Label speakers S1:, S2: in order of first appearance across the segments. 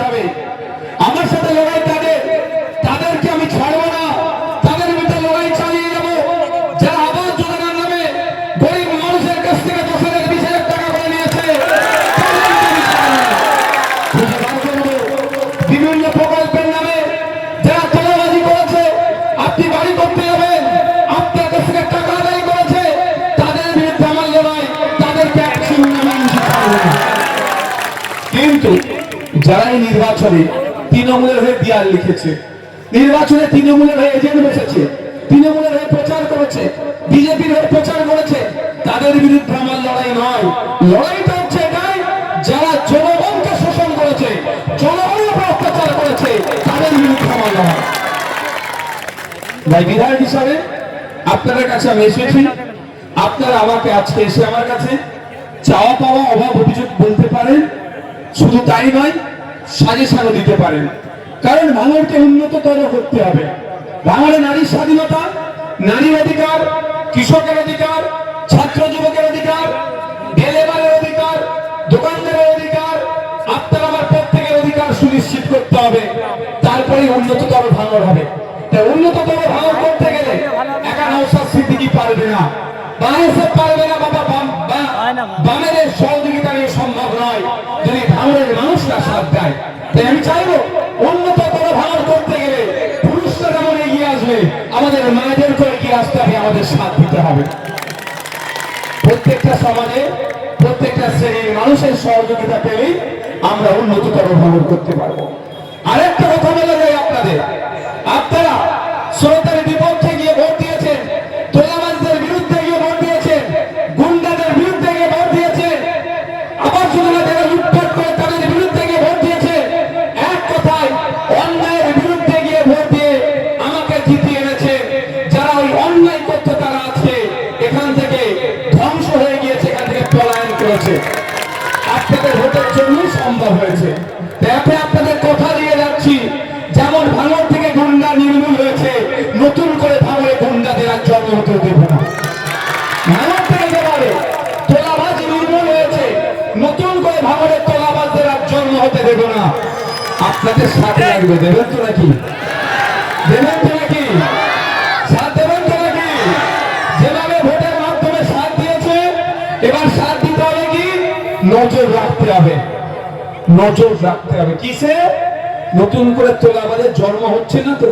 S1: হবে। আমার সাথে লড়াই তাদেরকে আমি ছাড়বো না, তাদের বিরুদ্ধে লড়াই চালিয়ে যাবো। যারা আবাস যোজনার নামে গরিব মানুষের কাছ থেকে 10,000-20,000 টাকা করে নিয়েছে, বিভিন্ন প্রকল্পের নামে যারা তোলাবাজি করেছে, আপনি বাড়ি করতে যাবেন, আপনার কাছ থেকে টাকা আদায় করেছে, তাদের বিরুদ্ধে আমার লড়াই, তাদেরকে অ্যাকশন নেবেন। কিন্তু যারা এই নির্বাচনে তৃণমূলের হয়ে দেয়াল লিখেছে, নির্বাচনে তৃণমূলের হয়ে এজেন্ট বসেছে, তৃণমূলের হয়ে প্রচার করেছে, বিজেপির হয়ে প্রচার করেছে, তাদের বিরুদ্ধে আমার লড়াই নয়। লড়াইটা হচ্ছে এটাই, যারা জনগণকে শোষণ করেছে, জনগণের উপর অত্যাচার করেছে, তাদের বিরুদ্ধে আমার লড়াই। ভাই বিধায়ক হিসাবে আপনাদের কাছে আমি এসেছি, আপনারা আমাকে আজকে এসে আমার কাছে চাওয়া পাওয়া অভাব অভিযোগ বলতে পারেন, শুধু তাই নয় সাজেশনও দিতে পারেন। কারণ ভাঙড়কে উন্নততর করতে হবে। ভাঙড়ে নারীর স্বাধীনতা, নারীর অধিকার, কৃষকের অধিকার, ছাত্র যুবকের অধিকার, ডেলেবারের অধিকার, দোকানদারের অধিকার, আপনার আমার প্রত্যেকের অধিকার সুনিশ্চিত করতে হবে। তারপরে উন্নততর ভাঙড় হবে। তাই উন্নততর ভাঙড় করতে গেলে একা নওশাদ সিদ্দিকী পারবে না, বাংলাদেশে পারবে না, বাবা বামের সহযোগিতা নিয়ে সম্ভব নয় যদি ভাঙড়ের মানুষরা সাথ দেয়। তাই আমি চাইবো উন্নততর ভাঙড় করতে গেলে পুরুষরা যেমন এগিয়ে আসবে, আমাদের মায়েদেরকে এগিয়ে আসতে হবে, আমাদের সাথ দিতে হবে। প্রত্যেকটা সমাজে প্রত্যেকটা শ্রেণীর মানুষের সহযোগিতা পেলেই আমরা উন্নততর ভাঙড় করতে পারবো। আরেকটা কথা বলা যায় আপনাদের, আপনারা শ্রোতার বিপক্ষে গিয়ে ভোট দিয়েছেন, তোলাবাজদের বিরুদ্ধে গিয়ে ভোট দিয়েছেন, গুন্ডাদের বিরুদ্ধে গিয়ে ভোট দিয়েছেন, আবাস যোজনা যারা লুটপাট করে তাদের বিরুদ্ধে গিয়ে ভোট দিয়েছেন। এক কথায় অন্যায়ের বিরুদ্ধে গিয়ে ভোট দিয়ে আমাকে জিতিয়ে এনেছে। যারা ওই অন্যায় করতে তারা আছে এখান থেকে ধ্বংস হয়ে গিয়েছে, এখান থেকে পলায়ন করেছে, আপনাদের ভোটের জন্যই সম্ভব হয়েছে। দেখে আপনাদের কথা দিয়ে যাচ্ছি, যেমন ভাঙড় থেকে গুন্ডা নির্মূল হয়েছে, নতুন করে ভাঙড়ে গুন্ডাদের আর জন্ম হতে দেব না। ভাঙড় থেকে যেভাবে তোলাবাজ নির্মূল হয়েছে, নতুন করে ভাঙড়ে তোলাবাজদের আর জন্ম হতে দেব না। আপনাদের সাথে লাগবে, দেবেন তো নাকি? দেবেন তো নাকি? সাথ দেবেন তো নাকি? যেভাবে ভোটের মাধ্যমে সাথ দিয়েছে, এবার সাথ দিতে হবে কি? নজর রাখতে হবে, নজর রাখতে হবে। কিসে? নতুন করে তোলাবাজের জন্ম হচ্ছে না তো?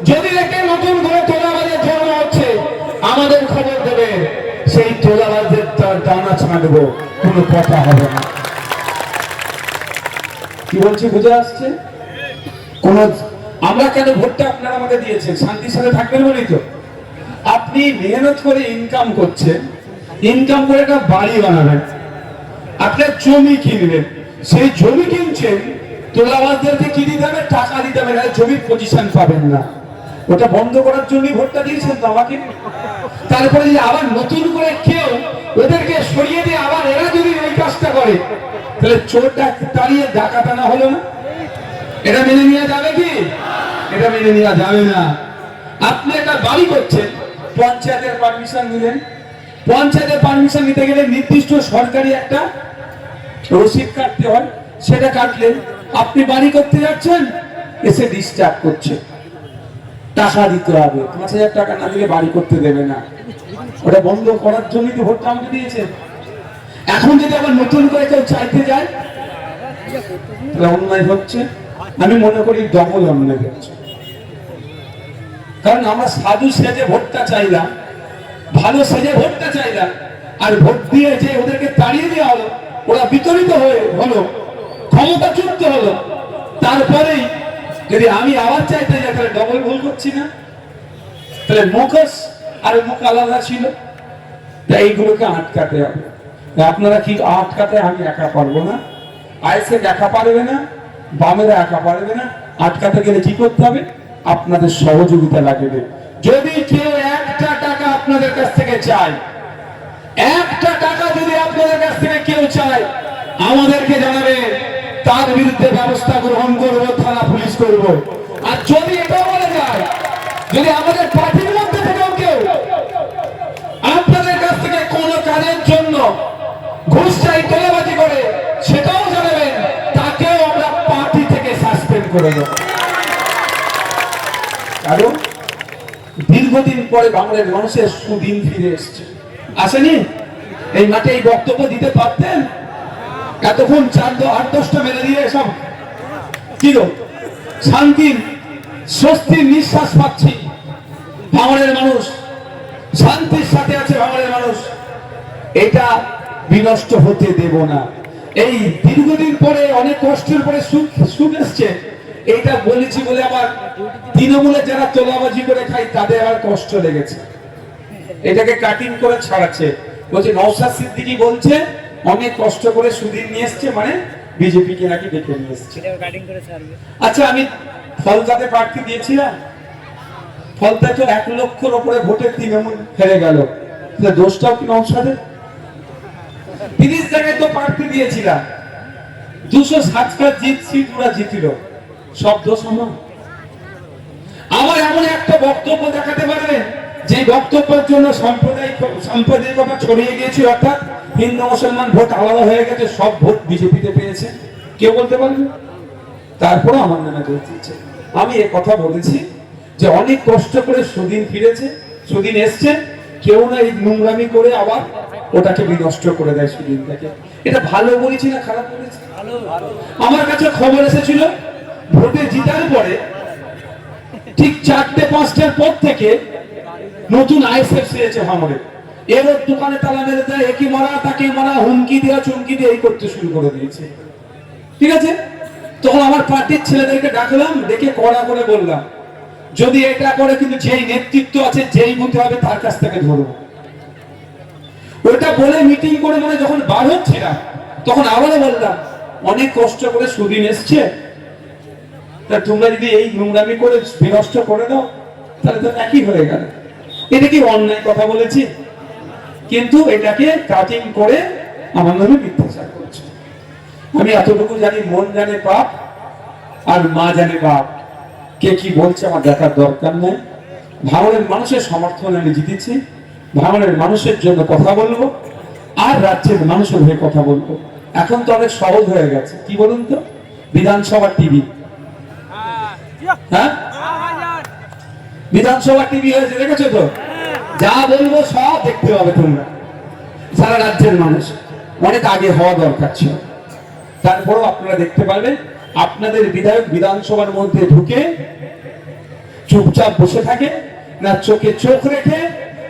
S1: যদি দেখে নতুন করে তোলাবাজের জন্ম হচ্ছে, আমাদের খবর দেবে, সেই তোলাবাজদের তার ডানা ছাঁটবো, কোনো কথা হবে না। কি বলছি বুঝে আসছে? কোন আমরা কেন ভোটটা আপনারা আমাকে দিয়েছেন? শান্তির সাথে থাকবেন বলেই তো। আপনি মেহনত করে ইনকাম করছেন, ইনকাম করে একটা বাড়ি বানাবেন, আপনার জমি কিনবেন, সেই জমি কিনছেন, তোলাবাজদেরকে কি দিতে হবে? টাকা দিতে হবে, জমির পজিশন পাবেন না। ওটা বন্ধ করার জন্য ভোটটা দিয়েছেন তো আমাকে। তারপরে যদি আবার নতুন করে কেউ ওদেরকে সরিয়ে দিয়ে আবার এরা যদি ওই কাজটা করে, তাহলে চোরটা তাড়িয়ে ডাকাত আনা হলো না? এটা মেনে নেওয়া যাবে কি? এটা মেনে নেওয়া যাবে না। আপনি একটা বাড়ি করছেন, পঞ্চায়েতের পারমিশন নিলেন, পঞ্চায়েতের পারমিশন নিতে গেলে নির্দিষ্ট সরকারি একটা রসিদ কাটতে হয়, সেটা কাটলেন। আপনি বাড়ি করতে যাচ্ছেন, এসে ডিস্টার্ব করছে, টাকা দিতে হবে, 5,000 টাকা না দিলে বাড়ি করতে দেবে না। ওটা বন্ধ করার জন্যই তো ভোটটা আমাকে দিয়েছে। এখন যদি আবার নতুন করে কেউ চাইতে যায়, তাহলে অন্যায় হচ্ছে। আমি মনে করি ডবল অন্যায় হচ্ছে। কারণ আমরা সাধু সেজে ভোটটা চাইলাম, ভালো সেজে ভোটটা চাইলাম, আর ভোট দিয়ে যে ওদেরকে তাড়িয়ে দেওয়া হলো, ওরা বিতরিত হলো, ক্ষমতাচ্যুত হলো, তারপরেই যদি আমি আবার চাইতে যাই, তাহলে ডবল ভুল করছি না? তাহলে মুখোশ আর মুখ আলাদা ছিল। তাই এইগুলোকে আটকাতে হবে। আপনারা কি আটকাতে? আমি একা পারবো না, আইএসএ একা পারবে না, বামেরা একা পারবে না। আটকাতে গেলে কি করতে হবে? আপনাদের সহযোগিতা লাগবে। যদি কেউ একটা টাকা আপনাদের কাছ থেকে চায়, একটা টাকা যদি আপনাদের কাছ থেকে কেউ চায়, আমাদেরকে জানাবে, তার বিরুদ্ধে ব্যবস্থা গ্রহণ করবো, থানা পুলিশ করবো। আর যদি এটা বলে যায়, যদি আমাদের পার্টির মধ্যে থেকেও কেউ আপনাদের কাছ থেকে কোনো কাজের জন্য ঘুষ চাই, তোলাবাজি করে, সেটাও জানাবেন, তাকেও আমরা পার্টি থেকে করে দেব। কারণ দীর্ঘদিন পরে বাংলার মানুষের সুদিন ফিরে এসছে। আসেনি? এই মাঠে এই বক্তব্য দিতে পারতেন? এতক্ষণ 8-10টা মেলে দিয়ে সব কি শান্তি স্বস্তির নিঃশ্বাস পাচ্ছি। ভাঙড়ের মানুষ শান্তির সাথে আছে। ভাঙড়ের মানুষ এটা বিনষ্ট হতে দেব না। এই দীর্ঘদিন পরে অনেক কষ্টের পরে সুখ এসছে, এইটা বলেছি বলে আবার তৃণমূলে যারা তোলাবাজি করে খাই তাদের আবার কষ্ট লেগেছে। এটাকে কাটিং করে ছাড়াচ্ছে। বলছে নওশাদ সিদ্দিকী বলছে অনেক কষ্ট করে সুদিন নিয়ে এসছে, মানে বিজেপি কে নাকি ডেকে নিয়ে এসছে। আচ্ছা, আমি ফলতাতে প্রার্থী দিয়েছিলাম। ফলতায় তো 1 লক্ষর উপরে ভোটে তৃণমূল হেরে গেল। দোষটাও কি নওশাদের? 30 জায়গায় তো প্রার্থী দিয়েছিলাম, 207টা সিট ওরা জিতল। সব দোষ আমার? আমার এমন একটা বক্তব্য দেখাতে পারবে যে বক্তব্যের জন্য সাম্প্রদায়িকতা ছড়িয়ে গিয়েছে, অর্থাৎ হিন্দু মুসলমান ভোট আলাদা হয়ে গেছে, সব ভোট বিজেপিতে পেয়েছে? কেউ বলতে পারবে? তারপরে আমার নামে বলছে। আমি এ কথা বলেছি যে অনেক কষ্ট করে সুদিন ফিরেছে, সুদিন এসছে। কেউ না এই নোংরামি করে আবার ওটাকে বিনষ্ট করে দেয় সুদিনটাকে। এটা ভালো বলেছি না খারাপ বলেছি? আমার কাছে খবর এসেছিল ভোটে জিতার পরে ঠিক 4টে-5টার পর থেকে নতুন আইএসএফ এসেছে ভাঙড়ে। এর দোকানে তালা মেরে দেয়, একই মারা তাকে মারা, হুমকি দেওয়া চুমকি দিয়ে এই করতে শুরু করে দিয়েছে। ঠিক আছে, তখন আমার পার্টির ছেলেদেরকে ডাকলাম, ডেকে কড়া করে বললাম যদি এটা করে কিন্তু যেই নেতৃত্ব আছে, যেই বুঝতে হবে তার কাছ থেকে ধরবো। ওটা বলে মিটিং করে মানে যখন বার হচ্ছিলাম তখন আবারও বললাম অনেক কষ্ট করে সুদিন এসছে, তা তোমরা যদি এই নোংরামি করে বিনষ্ট করে দাও তাহলে তো একই হয়ে গেল। এটা কি অন্যায় কথা বলেছি? কিন্তু এটাকে কাটিং করে আমার নামে মিথ্যাচার করছে। আমি এতটুকু জানি, মন জানে পাপ আর মা জানে বাপ। কে কি বলছে আমার দেখার দরকার নেই। ভাঙড়ের মানুষের সমর্থন আমি জিতেছি, ভাঙড়ের মানুষের জন্য কথা বলবো, আর রাজ্যের মানুষের হয়ে কথা বলবো। এখন তো অনেক সহজ হয়ে গেছে। কি বলুন তো, বিধানসভা টিভি, হ্যাঁ বিধানসভা টিভি হয়েছে, দেখেছো তো? যা বলবো সব দেখতে হবে তোমরা। সারা রাজ্যের মানুষ অনেক আগে হওয়া দরকার ছিল, তারপরেও আপনারা দেখতে পারবেন। আপনাদের বিধায়ক বিধানসভার মধ্যে ঢুকে চুপচাপ বসে থাকে না, চোখে চোখ রেখে,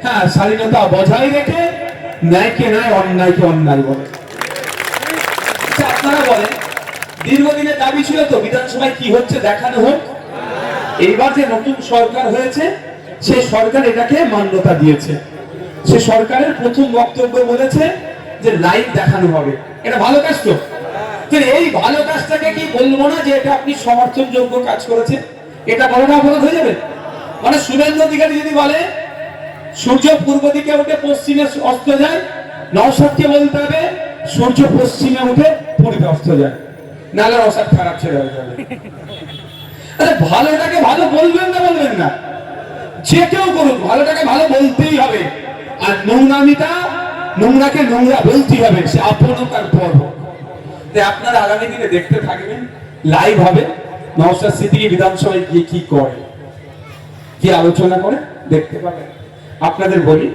S1: হ্যাঁ স্বাধীনতা বজায় রেখে ন্যায়কে ন্যায়, অন্যায়কে অন্যায় বলে। আপনারা বলেন দীর্ঘদিনের দাবি ছিল তো বিধানসভায় কি হচ্ছে দেখানো হোক। এইবার যে নতুন সরকার হয়েছে সেই সরকার এটাকে মান্যতা দিয়েছে। সে সরকারের প্রথম বক্তব্য বলেছে যে লাইভ দেখানো হবে। এটা ভালো কাজ তো। এই ভালো কাজটাকে কি বলবো না যে এটা আপনি সমর্থনযোগ্য কাজ করেছে? এটা বড়টা অপরাধ হয়ে যাবে? মানে শুভেন্দু অধিকারী যদি বলে সূর্য পূর্ব দিকে উঠে পশ্চিমে অস্ত যায়, নওশাদকে বলতে হবে সূর্য পশ্চিমে উঠে পূর্বে অস্ত যায়, নাহলে নওশাদ খারাপ ছেলে হয়ে যাবে। আরে ভালোটাকে ভালো বলবেন না, বলবেন না, যে কেউ করুক ভালোটাকে ভালো বলতেই হবে, আর নোংরাকে নোংরা বলতেই হবে, সে আপন হোক আর পর হোক। আপনারা আগামী দিনে দেখতে থাকবেন, লাইভ হবে নওশাদ সিদ্দিকী বিধানসভায় গিয়ে কি করে, কি আলোচনা করে দেখতে পাবেন। আপনাদের বলি,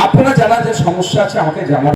S1: আপনারা জানা যে সমস্যা আছে আমাকে জানান।